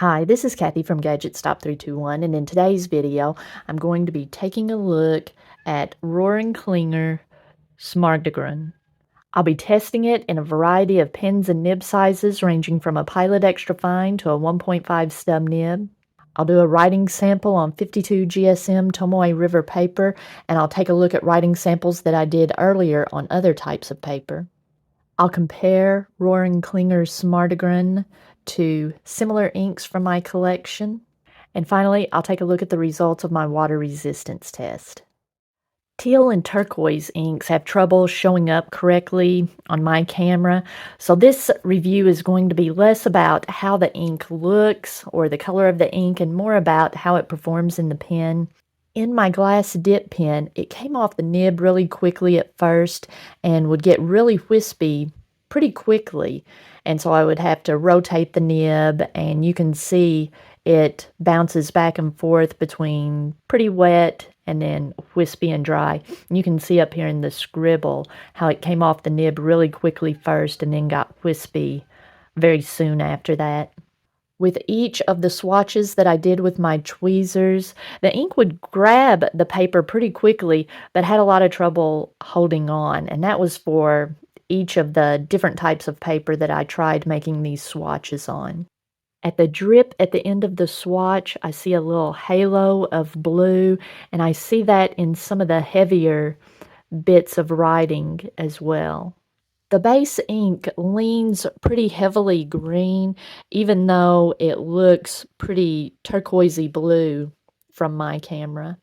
Hi, this is Kathy from Gadget Stop 321, and in today's video, I'm going to be taking a look at Rohrer and Klingner Smaragdgrün. I'll be testing it in a variety of pens and nib sizes ranging from a Pilot Extra Fine to a 1.5 stub nib. I'll do a writing sample on 52 GSM Tomoe River paper, and I'll take a look at writing samples that I did earlier on other types of paper. I'll compare Rohrer and Klingner Smaragdgrün to similar inks from my collection. And finally, I'll take a look at the results of my water resistance test. Teal and turquoise inks have trouble showing up correctly on my camera, so this review is going to be less about how the ink looks or the color of the ink and more about how it performs in the pen. In my glass dip pen, it came off the nib really quickly at first and would get really wispy pretty quickly. And so I would have to rotate the nib, and you can see it bounces back and forth between pretty wet and then wispy and dry. And you can see up here in the scribble how it came off the nib really quickly first and then got wispy very soon after that. With each of the swatches that I did with my tweezers, the ink would grab the paper pretty quickly, but had a lot of trouble holding on. And that was for each of the different types of paper that I tried making these swatches on. At the drip at the end of the swatch, I see a little halo of blue, and I see that in some of the heavier bits of writing as well. The base ink leans pretty heavily green, even though it looks pretty turquoisey blue from my camera.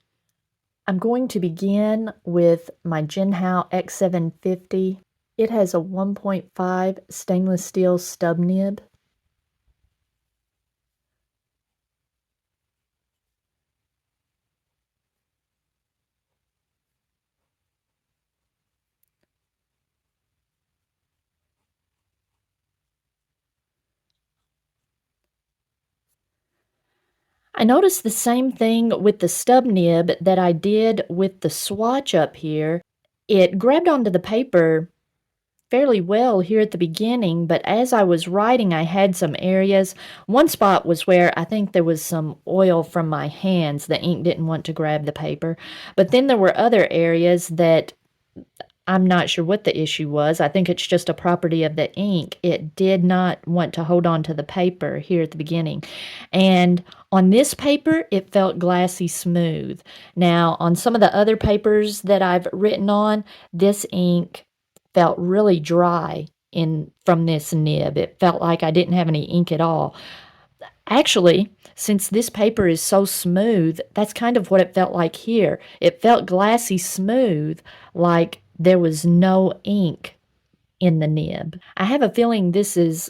I'm going to begin with my Jinhao X750. It has a 1.5 stainless steel stub nib. I noticed the same thing with the stub nib that I did with the swatch up here. It grabbed onto the paper fairly well here at the beginning, but as I was writing, I had some areas. One spot was where I think there was some oil from my hands. The ink didn't want to grab the paper. But then there were other areas that I'm not sure what the issue was. I think it's just a property of the ink. It did not want to hold on to the paper here at the beginning. And on this paper, it felt glassy smooth. Now, on some of the other papers that I've written on, this ink felt really dry from this nib. It felt like I didn't have any ink at all. Actually, since this paper is so smooth, that's kind of what it felt like here. It felt glassy smooth, like there was no ink in the nib. I have a feeling this is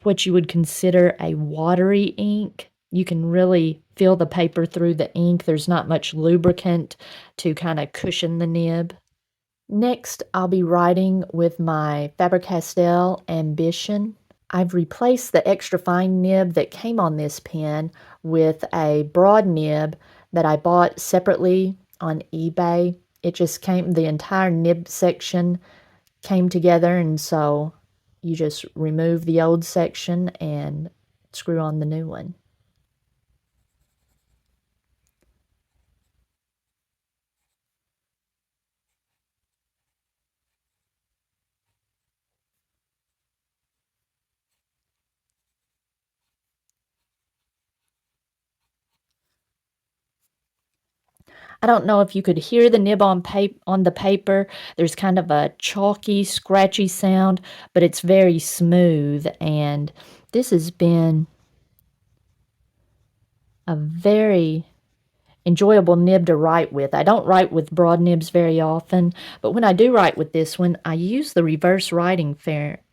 what you would consider a watery ink. You can really feel the paper through the ink. There's not much lubricant to kind of cushion the nib. Next, I'll be writing with my Faber-Castell Ambition. I've replaced the extra fine nib that came on this pen with a broad nib that I bought separately on eBay. It just came, the entire nib section came together, and so you just remove the old section and screw on the new one. I don't know if you could hear the nib on the paper. There's kind of a chalky, scratchy sound, but it's very smooth, and this has been a very enjoyable nib to write with. I don't write with broad nibs very often, but when I do write with this one, I use the reverse writing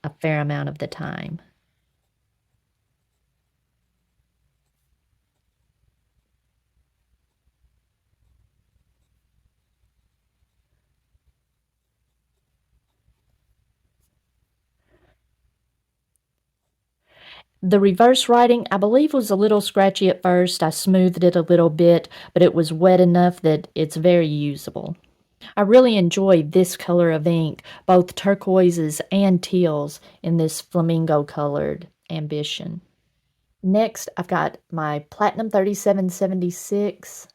a fair amount of the time. The reverse writing, I believe, was a little scratchy at first. I smoothed it a little bit, but it was wet enough that it's very usable. I really enjoy this color of ink, both turquoises and teals in this flamingo colored Ambition. Next, I've got my Platinum 3776.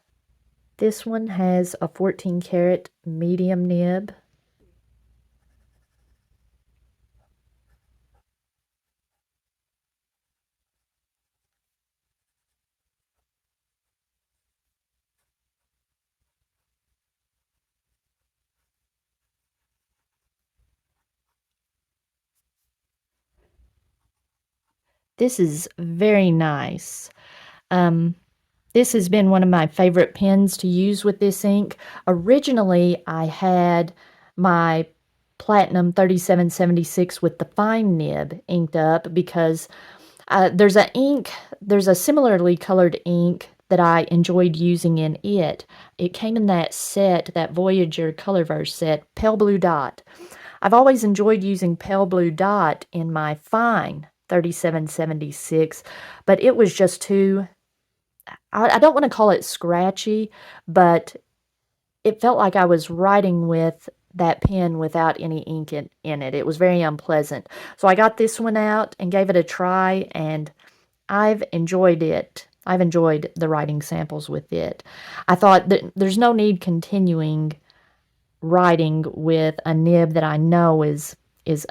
This one has a 14 karat medium nib. This is very nice. Um, this has been one of my favorite pens to use with this ink. Originally, I had my Platinum 3776 with the fine nib inked up because there's a similarly colored ink that I enjoyed using in it. It came in that set, that Voyager Colorverse set, Pale Blue Dot. I've always enjoyed using Pale Blue Dot in my fine 3776, but it was just too, I don't want to call it scratchy, but it felt like I was writing with that pen without any ink in it. It was very unpleasant. So I got this one out and gave it a try, and I've enjoyed it. I've enjoyed the writing samples with it. I thought that there's no need continuing writing with a nib that I know is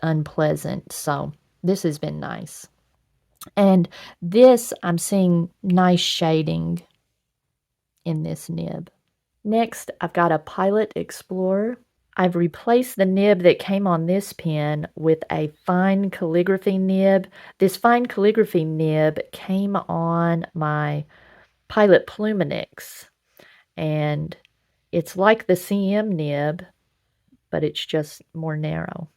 unpleasant. So this has been nice. And this, I'm seeing nice shading in this nib. Next, I've got a Pilot Explorer. I've replaced the nib that came on this pen with a fine calligraphy nib. This fine calligraphy nib came on my Pilot Pluminix, and it's like the CM nib, but it's just more narrow.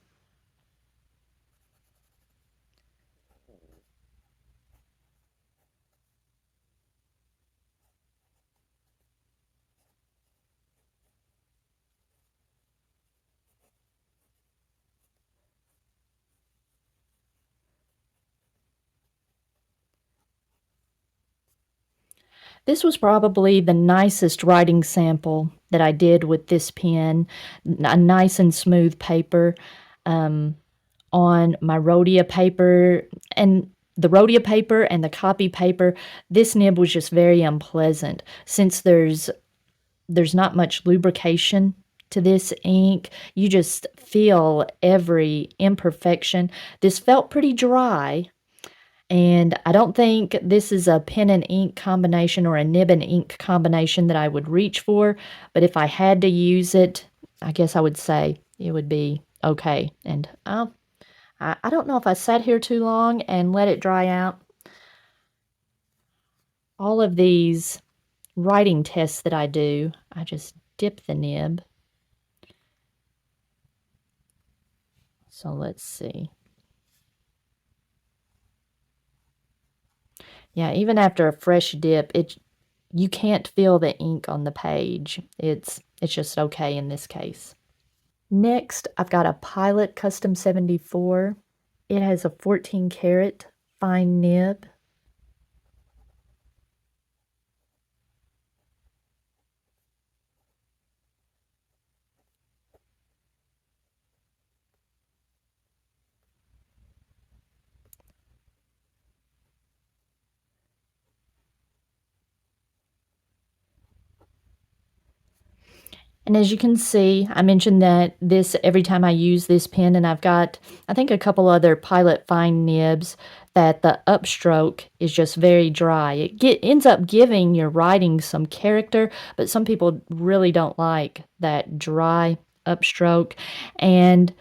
This was probably the nicest writing sample that I did with this pen, a nice and smooth paper. On my Rhodia paper and the Rhodia paper and the copy paper, this nib was just very unpleasant since there's not much lubrication to this ink. You just feel every imperfection. This felt pretty dry, and I don't think this is a pen and ink combination or a nib and ink combination that I would reach for, but if I had to use it, I guess I would say it would be okay. And I don't know if I sat here too long and let it dry out. All of these writing tests that I do, I just dip the nib. So let's see. Yeah, even after a fresh dip, you can't feel the ink on the page. It's just okay in this case. Next, I've got a Pilot Custom 74. It has a 14 karat fine nib. And as you can see, I mentioned that this every time I use this pen, and I've got, I think, a couple other Pilot fine nibs, that the upstroke is just very dry. Ends up giving your writing some character, but some people really don't like that dry upstroke. And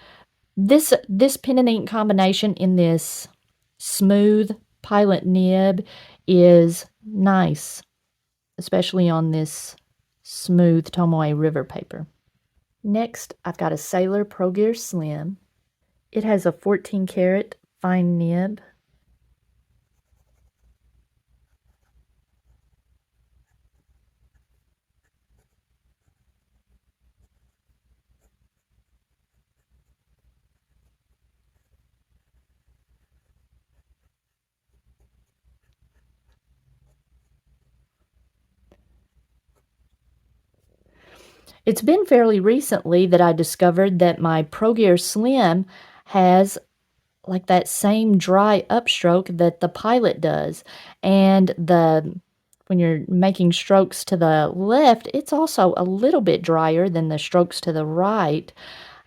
this pen and ink combination in this smooth Pilot nib is nice, especially on this smooth Tomoe River paper. Next, I've got a Sailor Pro Gear Slim. It has a 14 karat fine nib. It's been fairly recently that I discovered that my Pro Gear Slim has like that same dry upstroke that the Pilot does. And when you're making strokes to the left, it's also a little bit drier than the strokes to the right.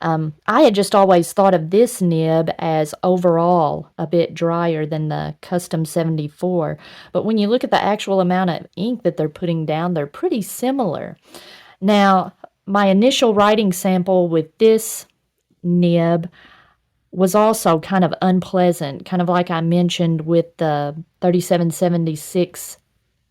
I had just always thought of this nib as overall a bit drier than the Custom 74, but when you look at the actual amount of ink that they're putting down, they're pretty similar. Now, my initial writing sample with this nib was also kind of unpleasant, kind of like I mentioned with the 3776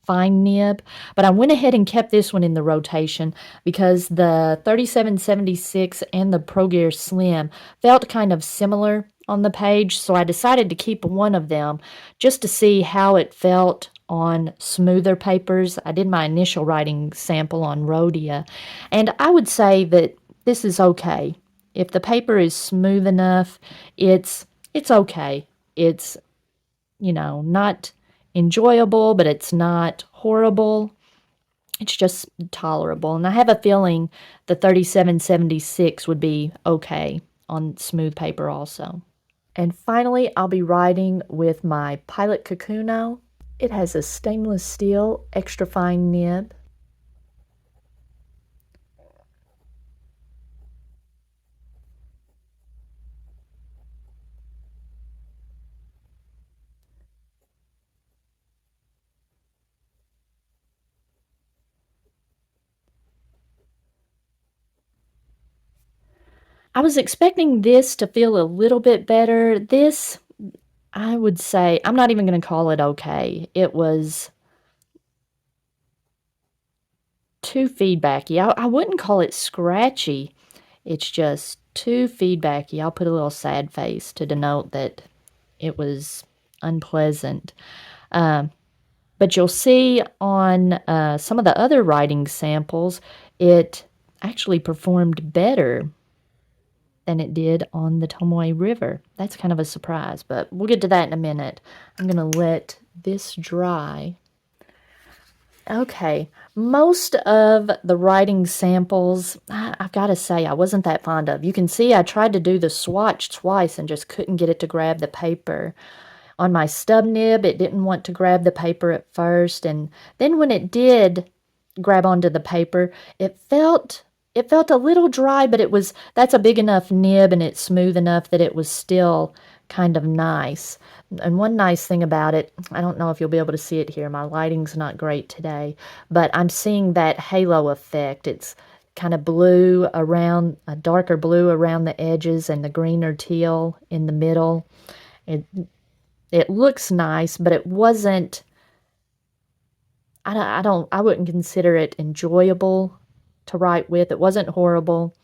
fine nib, but I went ahead and kept this one in the rotation because the 3776 and the Pro Gear Slim felt kind of similar on the page, so I decided to keep one of them just to see how it felt on smoother papers. I did my initial writing sample on Rhodia, and I would say that this is okay. If the paper is smooth enough, it's okay. It's, not enjoyable, but it's not horrible. It's just tolerable. And I have a feeling the 3776 would be okay on smooth paper also. And finally, I'll be writing with my Pilot Kakuno. It has a stainless steel extra fine nib. I was expecting this to feel a little bit better. This, I would say, I'm not even going to call it okay. It was too feedbacky. I wouldn't call it scratchy. It's just too feedbacky. I'll put a little sad face to denote that it was unpleasant. But you'll see on some of the other writing samples, it actually performed better than it did on the Tomoe River. That's kind of a surprise, but we'll get to that in a minute. I'm going to let this dry. Okay, most of the writing samples, I've got to say, I wasn't that fond of. You can see I tried to do the swatch twice and just couldn't get it to grab the paper. On my stub nib, it didn't want to grab the paper at first, and then when it did grab onto the paper, it felt a little dry, but that's a big enough nib and it's smooth enough that it was still kind of nice. And one nice thing about it, I don't know if you'll be able to see it here, my lighting's not great today, but I'm seeing that halo effect. It's kind of blue around, a darker blue around the edges and the greener teal in the middle. It looks nice, but it wasn't, I wouldn't consider it enjoyable to write with. It wasn't horrible,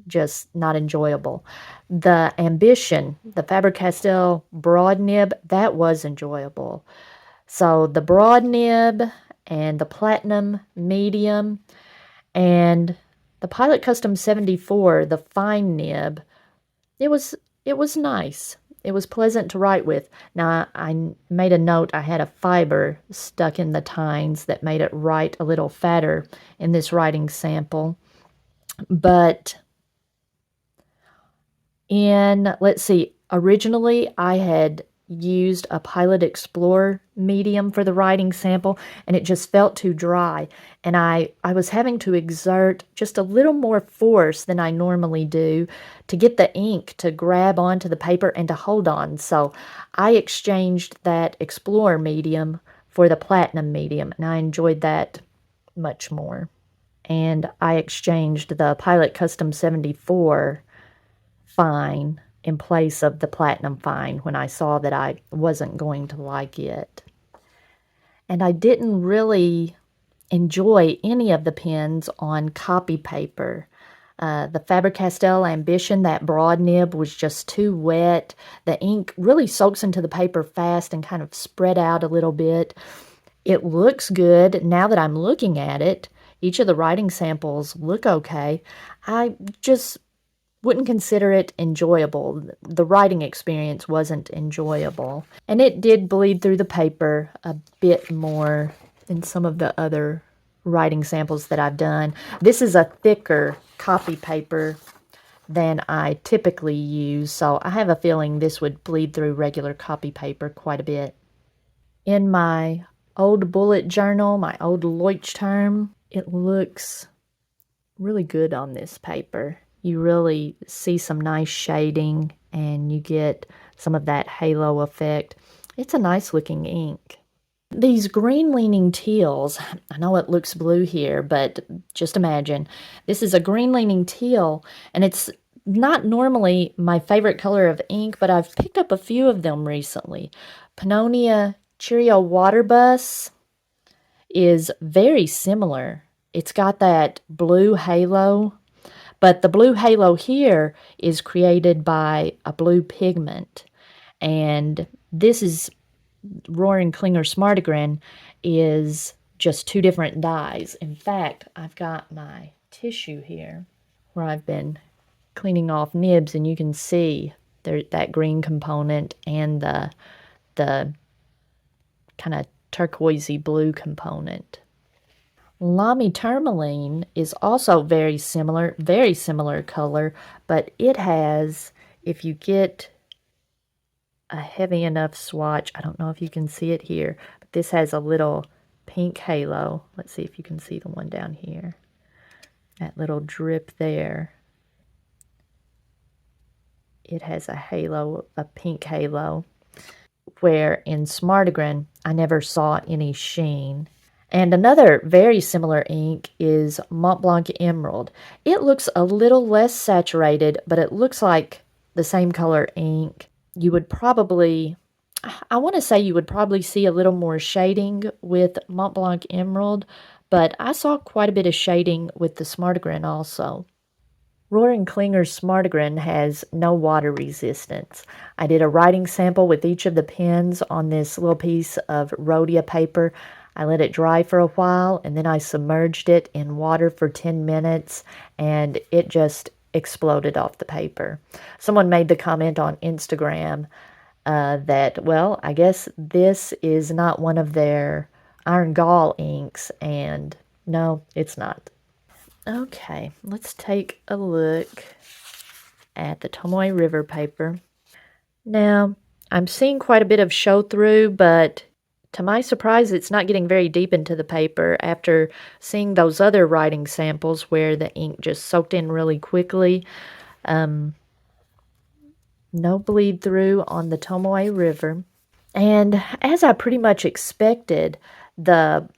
just not enjoyable. The Ambition, the Faber-Castell broad nib, that was enjoyable. So the broad nib and the platinum medium and the Pilot Custom 74, the fine nib, it was nice. It was pleasant to write with. Now, I made a note, I had a fiber stuck in the tines that made it write a little fatter in this writing sample. But let's see, originally I had used a Pilot Explorer medium for the writing sample, and it just felt too dry. And I was having to exert just a little more force than I normally do to get the ink to grab onto the paper and to hold on. So I exchanged that Explorer medium for the Platinum medium, and I enjoyed that much more. And I exchanged the Pilot Custom 74 fine in place of the Platinum fine when I saw that I wasn't going to like it. And I didn't really enjoy any of the pens on copy paper. The Faber-Castell Ambition, that broad nib, was just too wet. The ink really soaks into the paper fast and kind of spread out a little bit. It looks good now that I'm looking at it. Each of the writing samples look okay. I just wouldn't consider it enjoyable. The writing experience wasn't enjoyable. And it did bleed through the paper a bit more than some of the other writing samples that I've done. This is a thicker copy paper than I typically use, so I have a feeling this would bleed through regular copy paper quite a bit. In my old bullet journal, my old Leuchtturm, it looks really good on this paper. You really see some nice shading and you get some of that halo effect. It's a nice looking ink. These green leaning teals, I know it looks blue here, but just imagine. This is a green leaning teal, and it's not normally my favorite color of ink, but I've picked up a few of them recently. Pannonia Cheerio Water Bus is very similar. It's got that blue halo, but the blue halo here is created by a blue pigment. And this is Rohrer and Klingner Smaragdgrün is just two different dyes. In fact, I've got my tissue here where I've been cleaning off nibs, and you can see there that green component and the kind of turquoisey blue component. Lamy tourmaline is also very similar color, but it has, if you get a heavy enough swatch, I don't know if you can see it here, but this has a little pink halo. Let's see if you can see the one down here. That little drip there. It has a halo, a pink halo, where in Smaragdgrün, I never saw any sheen. And another very similar ink is Mont Blanc Emerald. It looks a little less saturated, but it looks like the same color ink. You would probably, I want to say you would probably see a little more shading with Mont Blanc Emerald, but I saw quite a bit of shading with the Smaragdgrün also. Rohrer and Klingner Smaragdgrün has no water resistance. I did a writing sample with each of the pens on this little piece of rhodia paper. I let it dry for a while, and then I submerged it in water for 10 minutes, and it just exploded off the paper. Someone made the comment on Instagram that, well, I guess this is not one of their iron gall inks, and no, it's not. Okay, let's take a look at the Tomoe River paper. Now, I'm seeing quite a bit of show through, but to my surprise, it's not getting very deep into the paper after seeing those other writing samples where the ink just soaked in really quickly. No bleed through on the Tomoe River. And as I pretty much expected, the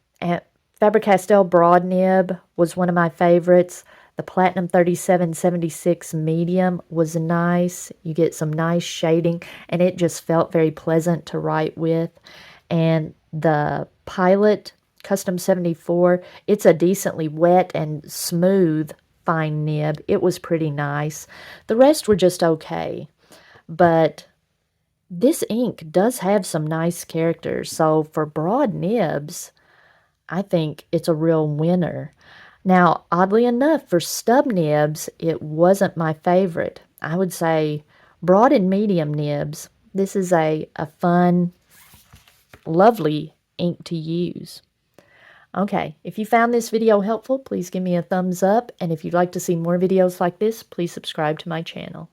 Faber-Castell broad nib was one of my favorites. The Platinum 3776 medium was nice. You get some nice shading, and it just felt very pleasant to write with. And the Pilot Custom 74, it's a decently wet and smooth fine nib. It was pretty nice. The rest were just okay. But this ink does have some nice characters. So for broad nibs, I think it's a real winner. Now, oddly enough, for stub nibs, it wasn't my favorite. I would say broad and medium nibs, this is a fun, lovely ink to use. Okay, if you found this video helpful, please give me a thumbs up. And if you'd like to see more videos like this, please subscribe to my channel.